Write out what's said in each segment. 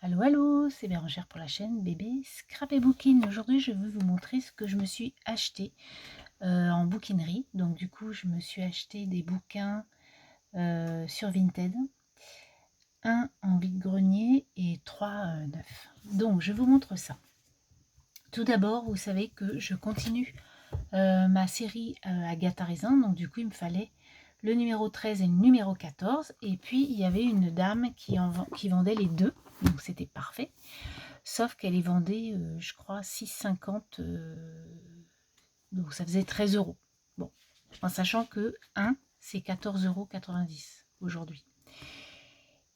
Allô, allô, c'est Bérangère pour la chaîne Bébé Scrap et Booking. Aujourd'hui, je veux vous montrer ce que je me suis acheté en bouquinerie. Donc, du coup, je me suis acheté des bouquins sur Vinted. Un en vide-grenier et 3 neufs. Donc, je vous montre ça. Tout d'abord, vous savez que je continue ma série Agatha Raisin. Donc, du coup, il me fallait le numéro 13 et le numéro 14. Et puis, il y avait une dame qui vendait les deux. Donc, c'était parfait. Sauf qu'elle les vendait, je crois, 6,50. Donc, ça faisait 13 euros. Bon, en sachant que 1, c'est 14,90 € aujourd'hui.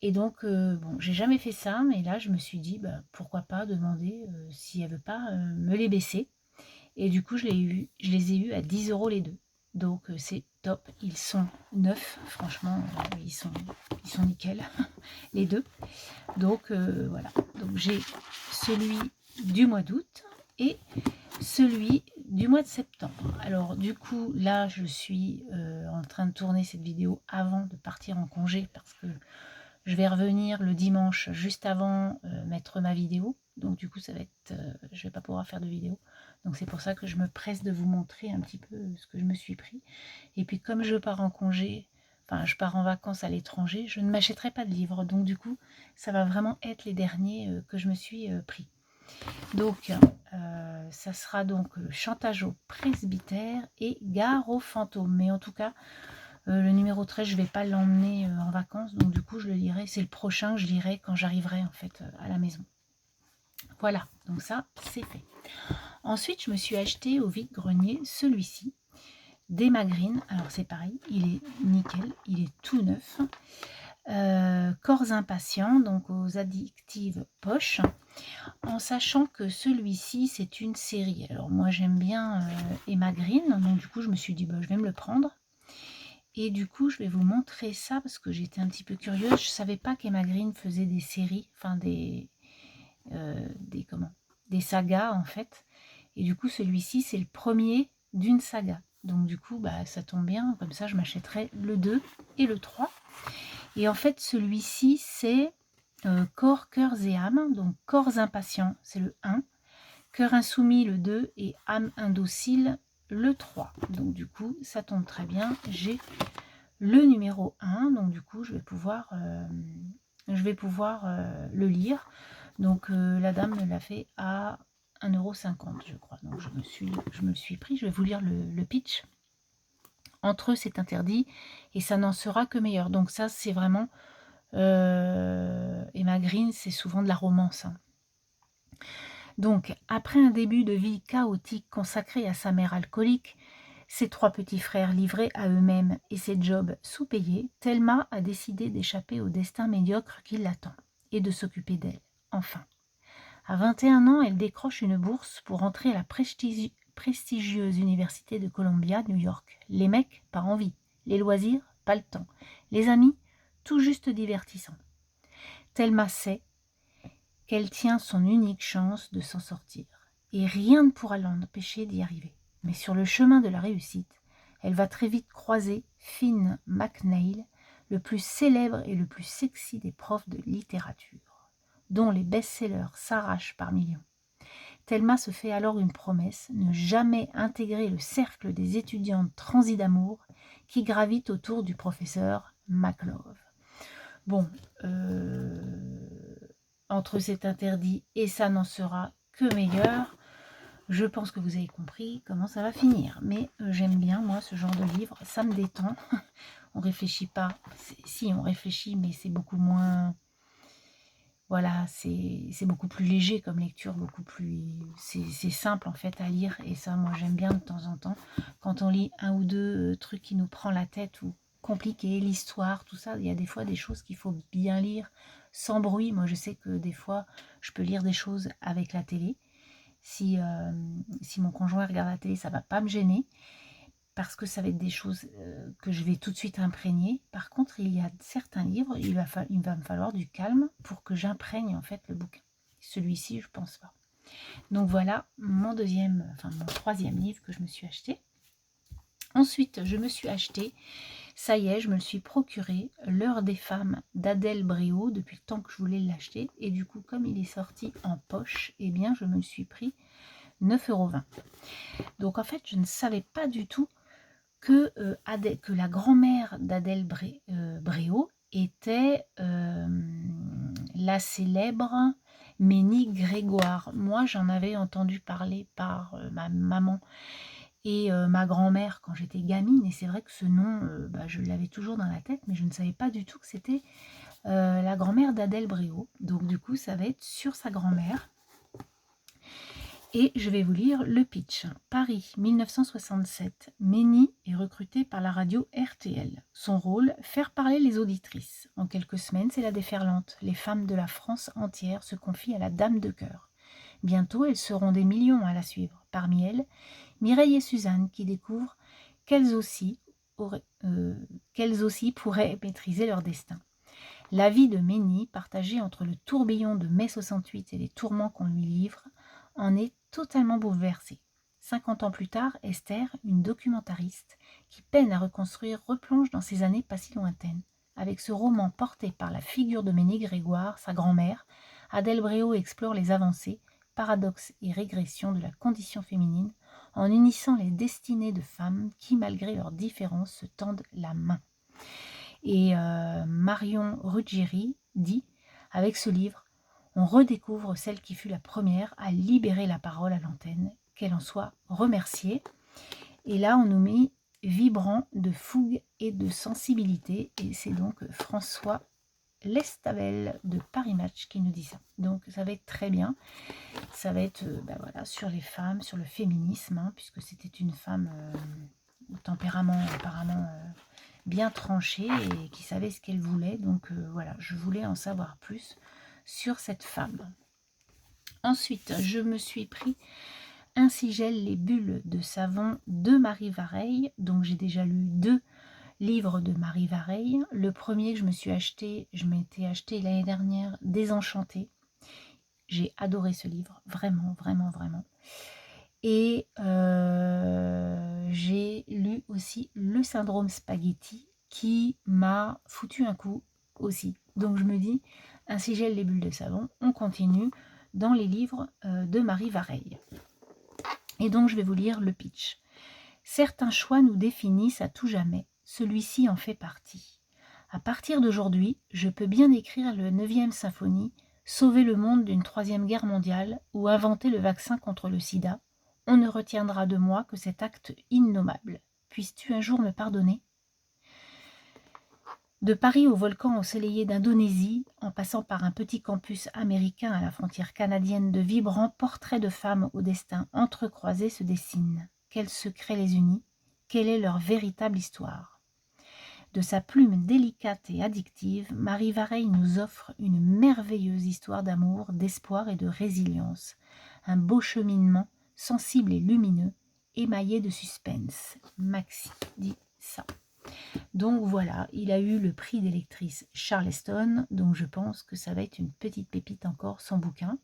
Et donc, bon, j'ai jamais fait ça, mais là, je me suis dit, bah, pourquoi pas demander si elle veut pas me les baisser. Et du coup, je les ai eus à 10 € les deux. Donc, c'est top. Ils sont neufs, franchement, ils sont nickel, les deux. Donc, voilà. Donc, j'ai celui du mois d'août et celui du mois de septembre. Alors, du coup, là, je suis en train de tourner cette vidéo avant de partir en congé parce que je vais revenir le dimanche juste avant mettre ma vidéo. Donc du coup, ça va être, je vais pas pouvoir faire de vidéo. Donc c'est pour ça que je me presse de vous montrer un petit peu ce que je me suis pris. Et puis comme je pars en congé, enfin je pars en vacances à l'étranger, je ne m'achèterai pas de livres. Donc du coup, ça va vraiment être les derniers que je me suis pris. Donc ça sera donc Chantage au presbytère et Gare aux fantômes. Mais en tout cas, le numéro 13, je ne vais pas l'emmener en vacances, donc du coup, je le lirai. C'est le prochain que je lirai quand j'arriverai en fait à la maison. Voilà, donc ça, c'est fait. Ensuite, je me suis acheté au vide-grenier celui-ci, d'Emma Green. Alors, c'est pareil, il est nickel, il est tout neuf. Corps impatients, donc aux addictives poches, en sachant que celui-ci, c'est une série. Alors, moi, j'aime bien Emma Green, donc du coup, je me suis dit, bah, je vais me le prendre. Et du coup, je vais vous montrer ça parce que j'étais un petit peu curieuse. Je ne savais pas qu'Emma Green faisait des séries, enfin des sagas en fait. Et du coup, celui-ci, c'est le premier d'une saga. Donc du coup, bah, ça tombe bien. Comme ça, je m'achèterai le 2 et le 3. Et en fait, celui-ci, c'est Corps, cœurs et âmes. Donc corps impatients, c'est le 1. Cœur insoumis, le 2. Et âme indocile, le 3. Donc du coup, ça tombe très bien. J'ai le numéro 1, donc du coup je vais pouvoir le lire. Donc la dame me l'a fait à 1,50 € je crois. Donc je me le suis pris. Je vais vous lire le pitch. Entre eux c'est interdit et ça n'en sera que meilleur. Donc ça c'est vraiment Emma Green, c'est souvent de la romance, hein. Donc après un début de vie chaotique consacré à sa mère alcoolique, ses 3 petits frères livrés à eux-mêmes et ses jobs sous-payés, Thelma a décidé d'échapper au destin médiocre qui l'attend et de s'occuper d'elle, enfin. À 21 ans, elle décroche une bourse pour entrer à la prestigieuse université de Columbia, New York. Les mecs, pas envie. Les loisirs, pas le temps. Les amis, tout juste divertissants. Thelma sait qu'elle tient son unique chance de s'en sortir, et rien ne pourra l'empêcher d'y arriver. Mais sur le chemin de la réussite, elle va très vite croiser Finn McNeil, le plus célèbre et le plus sexy des profs de littérature, dont les best-sellers s'arrachent par millions. Thelma se fait alors une promesse, ne jamais intégrer le cercle des étudiantes transies d'amour qui gravitent autour du professeur McLove. Bon, entre cet interdit et ça n'en sera que meilleur, je pense que vous avez compris comment ça va finir. Mais j'aime bien, moi, ce genre de livre. Ça me détend. On réfléchit pas. Si, on réfléchit, mais c'est beaucoup moins... Voilà, c'est beaucoup plus léger comme lecture, beaucoup plus... C'est simple, en fait, à lire. Et ça, moi, j'aime bien de temps en temps. Quand on lit un ou deux trucs qui nous prend la tête ou compliqué, l'histoire, tout ça, il y a des fois des choses qu'il faut bien lire sans bruit. Moi, je sais que des fois, je peux lire des choses avec la télé. Si mon conjoint regarde la télé, ça ne va pas me gêner parce que ça va être des choses que je vais tout de suite imprégner. Par contre, il y a certains livres, il va me falloir du calme pour que j'imprègne en fait le bouquin. Celui-ci, je pense pas. Donc voilà mon troisième livre que je me suis acheté. Ensuite, je me suis acheté Ça y est, je me le suis procuré, L'heure des femmes d'Adèle Bréau, depuis le temps que je voulais l'acheter. Et du coup, comme il est sorti en poche, eh bien, je me le suis pris 9,20 €. Donc en fait, je ne savais pas du tout que la grand-mère d'Adèle Bréau était la célèbre Ménie Grégoire. Moi, j'en avais entendu parler par ma maman et ma grand-mère quand j'étais gamine, et c'est vrai que ce nom, je l'avais toujours dans la tête, mais je ne savais pas du tout que c'était la grand-mère d'Adèle Bréau. Donc du coup, ça va être sur sa grand-mère. Et je vais vous lire le pitch. Paris, 1967. Ménie est recrutée par la radio RTL. Son rôle, faire parler les auditrices. En quelques semaines, c'est la déferlante. Les femmes de la France entière se confient à la dame de cœur. Bientôt, elles seront des millions à la suivre. Parmi elles, Mireille et Suzanne qui découvrent qu'elles aussi pourraient maîtriser leur destin. La vie de Ménie, partagée entre le tourbillon de mai 68 et les tourments qu'on lui livre, en est totalement bouleversée. 50 ans plus tard, Esther, une documentariste qui peine à reconstruire, replonge dans ces années pas si lointaines. Avec ce roman porté par la figure de Ménie Grégoire, sa grand-mère, Adèle Bréau explore les avancées, paradoxes et régressions de la condition féminine en unissant les destinées de femmes qui, malgré leurs différences, se tendent la main. Et Marion Ruggieri dit, avec ce livre, on redécouvre celle qui fut la première à libérer la parole à l'antenne, qu'elle en soit remerciée. Et là, on nous met vibrant de fougue et de sensibilité, et c'est donc François Lestabel de Paris Match qui nous dit ça. Donc ça va être très bien, ça va être voilà, sur les femmes, sur le féminisme, hein, puisque c'était une femme au tempérament apparemment bien tranché et qui savait ce qu'elle voulait. Donc voilà, je voulais en savoir plus sur cette femme. Ensuite, je me suis pris Ainsi gèlent les bulles de savon de Marie Vareille. Donc j'ai déjà lu 2 livres de Marie Vareille. Le premier que je m'étais acheté l'année dernière, Désenchantée. J'ai adoré ce livre, vraiment, vraiment, vraiment. Et j'ai lu aussi Le syndrome spaghetti qui m'a foutu un coup aussi. Donc je me dis, Ainsi gèlent les bulles de savon, on continue dans les livres de Marie Vareille. Et donc je vais vous lire le pitch. Certains choix nous définissent à tout jamais, celui-ci en fait partie. À partir d'aujourd'hui, je peux bien écrire le 9e symphonie, sauver le monde d'une 3e guerre mondiale ou inventer le vaccin contre le sida. On ne retiendra de moi que cet acte innommable. Puisses-tu un jour me pardonner ? De Paris au volcan ensoleillé d'Indonésie, en passant par un petit campus américain à la frontière canadienne, de vibrants portraits de femmes au destin entrecroisé se dessinent. Quels secrets les unit ? Quelle est leur véritable histoire ? De sa plume délicate et addictive, Marie Vareille nous offre une merveilleuse histoire d'amour, d'espoir et de résilience. Un beau cheminement, sensible et lumineux, émaillé de suspense. Maxi dit ça. Donc voilà, il a eu le prix des lectrices Charleston, donc je pense que ça va être une petite pépite encore, son bouquin.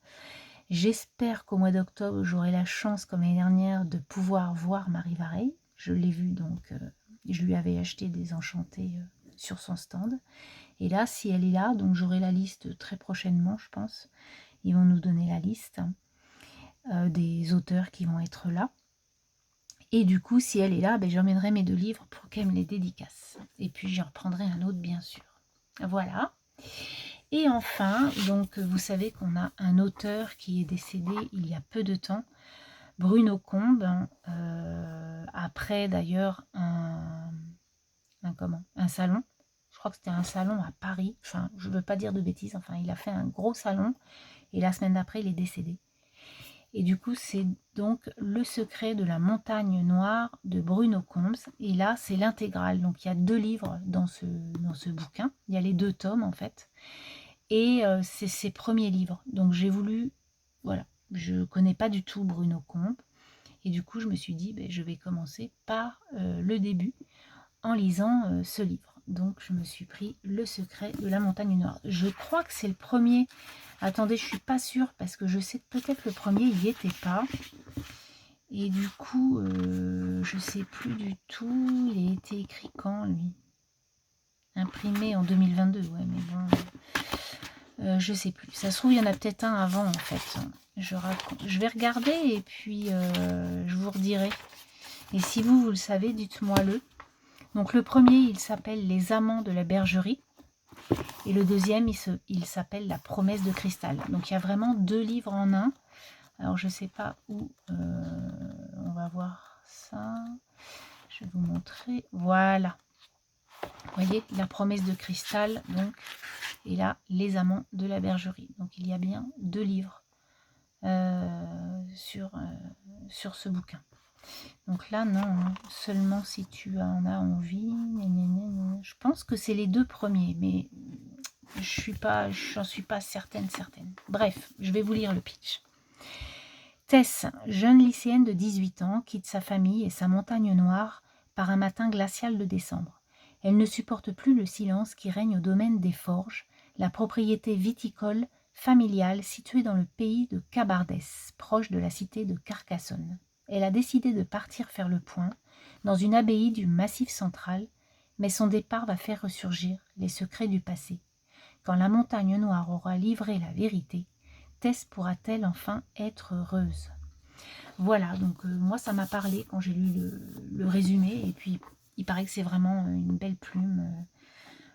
J'espère qu'au mois d'octobre, j'aurai la chance, comme l'année dernière, de pouvoir voir Marie Vareille. Je l'ai vue, donc je lui avais acheté Désenchantée sur son stand. Et là, si elle est là, donc j'aurai la liste très prochainement, je pense. Ils vont nous donner la liste des auteurs qui vont être là. Et du coup, si elle est là, j'emmènerai mes 2 livres pour qu'elle me les dédicace. Et puis, j'en reprendrai un autre, bien sûr. Voilà. Et enfin, donc, vous savez qu'on a un auteur qui est décédé il y a peu de temps, Bruno Combes, après d'ailleurs un salon. Je crois que c'était un salon à Paris. Enfin, je ne veux pas dire de bêtises. Enfin, il a fait un gros salon. Et la semaine d'après, il est décédé. Et du coup, c'est donc Le secret de la montagne noire de Bruno Combes. Et là, c'est l'intégrale. Donc, il y a 2 livres dans ce bouquin. Il y a les 2 tomes, en fait. Et c'est ses premiers livres. Donc, j'ai voulu... Voilà. Je ne connais pas du tout Bruno Combes. Et du coup, je me suis dit, je vais commencer par le début en lisant ce livre. Donc, je me suis pris Le secret de la montagne noire. Je crois que c'est le premier... Attendez, je suis pas sûre parce que je sais que peut-être le premier il n'y était pas. Et du coup, je sais plus du tout. Il a été écrit quand, lui? imprimé en 2022, ouais, mais bon, je sais plus. Ça se trouve, il y en a peut-être un avant, en fait. Je vais regarder et puis je vous redirai. Et si vous le savez, dites-moi-le. Donc le premier, il s'appelle Les Amants de la Bergerie. Et le deuxième, il s'appelle La Promesse de Cristal. Donc il y a vraiment 2 livres en un. Alors je ne sais pas où. On va voir ça. Je vais vous montrer. Voilà. Vous voyez, La Promesse de Cristal. Donc, et là, Les Amants de la Bergerie. Donc il y a bien 2 livres sur ce bouquin. Donc là, non, hein, seulement si tu en as envie. Je pense que c'est les 2 premiers, mais j'en suis pas certaine. Bref, je vais vous lire le pitch. Tess, jeune lycéenne de 18 ans, quitte sa famille et sa montagne noire par un matin glacial de décembre. Elle ne supporte plus le silence qui règne au domaine des Forges, la propriété viticole familiale située dans le pays de Cabardès, proche de la cité de Carcassonne. Elle a décidé de partir faire le point dans une abbaye du Massif central, mais son départ va faire ressurgir les secrets du passé. Quand la montagne noire aura livré la vérité, Tess pourra-t-elle enfin être heureuse? Voilà, donc moi ça m'a parlé quand j'ai lu le résumé, et puis il paraît que c'est vraiment une belle plume.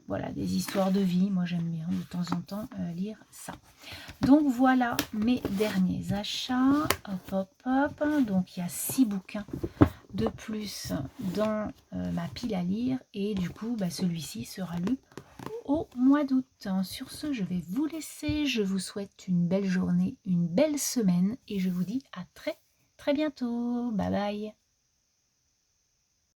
Voilà, des histoires de vie, moi j'aime bien de temps en temps lire ça. Donc voilà mes derniers achats. Hop. Donc il y a 6 bouquins de plus dans ma pile à lire, et du coup celui-ci sera lu au mois d'août. Sur ce, je vais vous laisser. Je vous souhaite une belle journée, une belle semaine, et je vous dis à très bientôt. Bye bye.